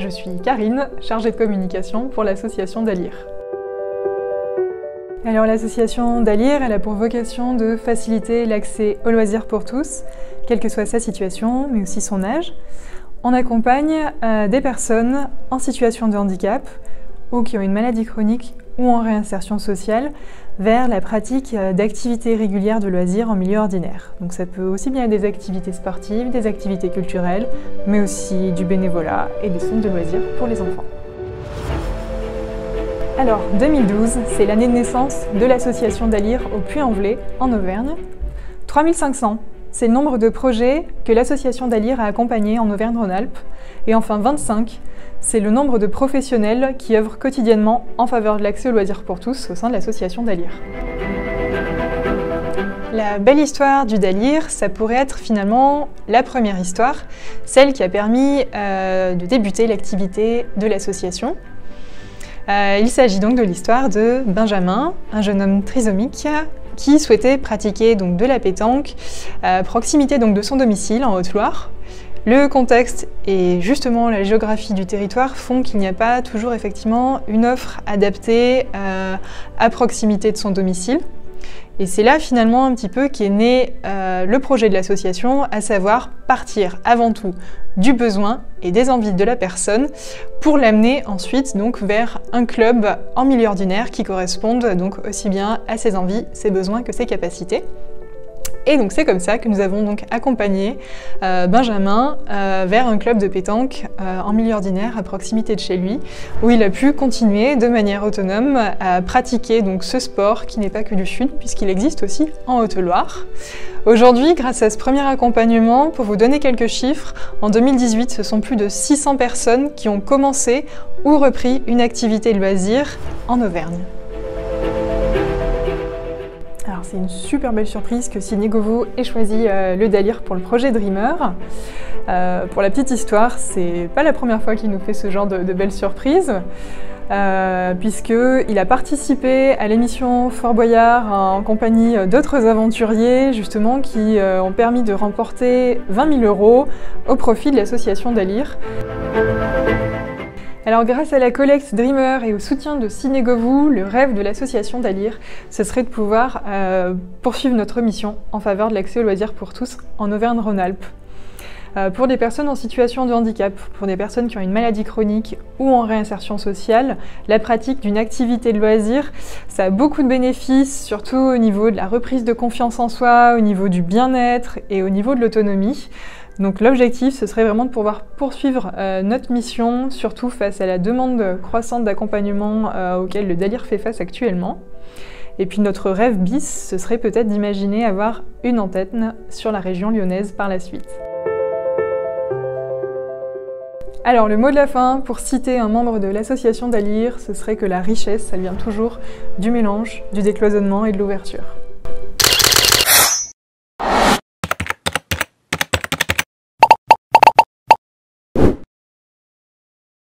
je suis Karine, chargée de communication pour l'association Dalir. Alors l'association Dalir, elle a pour vocation de faciliter l'accès aux loisirs pour tous, quelle que soit sa situation, mais aussi son âge. On accompagne des personnes en situation de handicap ou qui ont une maladie chronique ou en réinsertion sociale vers la pratique d'activités régulières de loisirs en milieu ordinaire. Donc ça peut aussi bien être des activités sportives, des activités culturelles, mais aussi du bénévolat et des centres de loisirs pour les enfants. Alors 2012, c'est l'année de naissance de l'association Dalir au Puy-en-Velay, en Auvergne. 3500, c'est le nombre de projets que l'association Dalir a accompagnés en Auvergne-Rhône-Alpes. Et enfin 25, c'est le nombre de professionnels qui œuvrent quotidiennement en faveur de l'accès aux loisirs pour tous au sein de l'association Dalir. La belle histoire du Dalir, ça pourrait être finalement la première histoire, celle qui a permis de débuter l'activité de l'association. Il s'agit donc de l'histoire de Benjamin, un jeune homme trisomique qui souhaitait pratiquer donc de la pétanque à proximité donc de son domicile en Haute-Loire. Le contexte et justement la géographie du territoire font qu'il n'y a pas toujours effectivement une offre adaptée à proximité de son domicile. Et c'est là finalement un petit peu qu'est né le projet de l'association, à savoir partir avant tout du besoin et des envies de la personne pour l'amener ensuite donc vers un club en milieu ordinaire qui corresponde donc aussi bien à ses envies, ses besoins que ses capacités. Et donc c'est comme ça que nous avons donc accompagné Benjamin vers un club de pétanque en milieu ordinaire à proximité de chez lui, où il a pu continuer de manière autonome à pratiquer donc ce sport qui n'est pas que du Sud, puisqu'il existe aussi en Haute-Loire. Aujourd'hui, grâce à ce premier accompagnement, pour vous donner quelques chiffres, en 2018, ce sont plus de 600 personnes qui ont commencé ou repris une activité de loisir en Auvergne. Alors c'est une super belle surprise que Sinegovo ait choisi le Dalir pour le projet Dreamer. Pour la petite histoire, c'est pas la première fois qu'il nous fait ce genre de belles surprises, puisqu'il a participé à l'émission Fort Boyard en compagnie d'autres aventuriers justement qui ont permis de remporter 20 000 € au profit de l'association Dalir. Alors grâce à la collecte Dreamer et au soutien de Sinegovo, le rêve de l'association Dalir, ce serait de pouvoir poursuivre notre mission en faveur de l'accès aux loisirs pour tous en Auvergne-Rhône-Alpes. Pour des personnes en situation de handicap, pour des personnes qui ont une maladie chronique ou en réinsertion sociale, la pratique d'une activité de loisir, ça a beaucoup de bénéfices, surtout au niveau de la reprise de confiance en soi, au niveau du bien-être et au niveau de l'autonomie. Donc l'objectif, ce serait vraiment de pouvoir poursuivre notre mission, surtout face à la demande croissante d'accompagnement auquel le Dalir fait face actuellement. Et puis notre rêve bis, ce serait peut-être d'imaginer avoir une antenne sur la région lyonnaise par la suite. Alors le mot de la fin, pour citer un membre de l'association Dalir, ce serait que la richesse, elle vient toujours du mélange, du décloisonnement et de l'ouverture.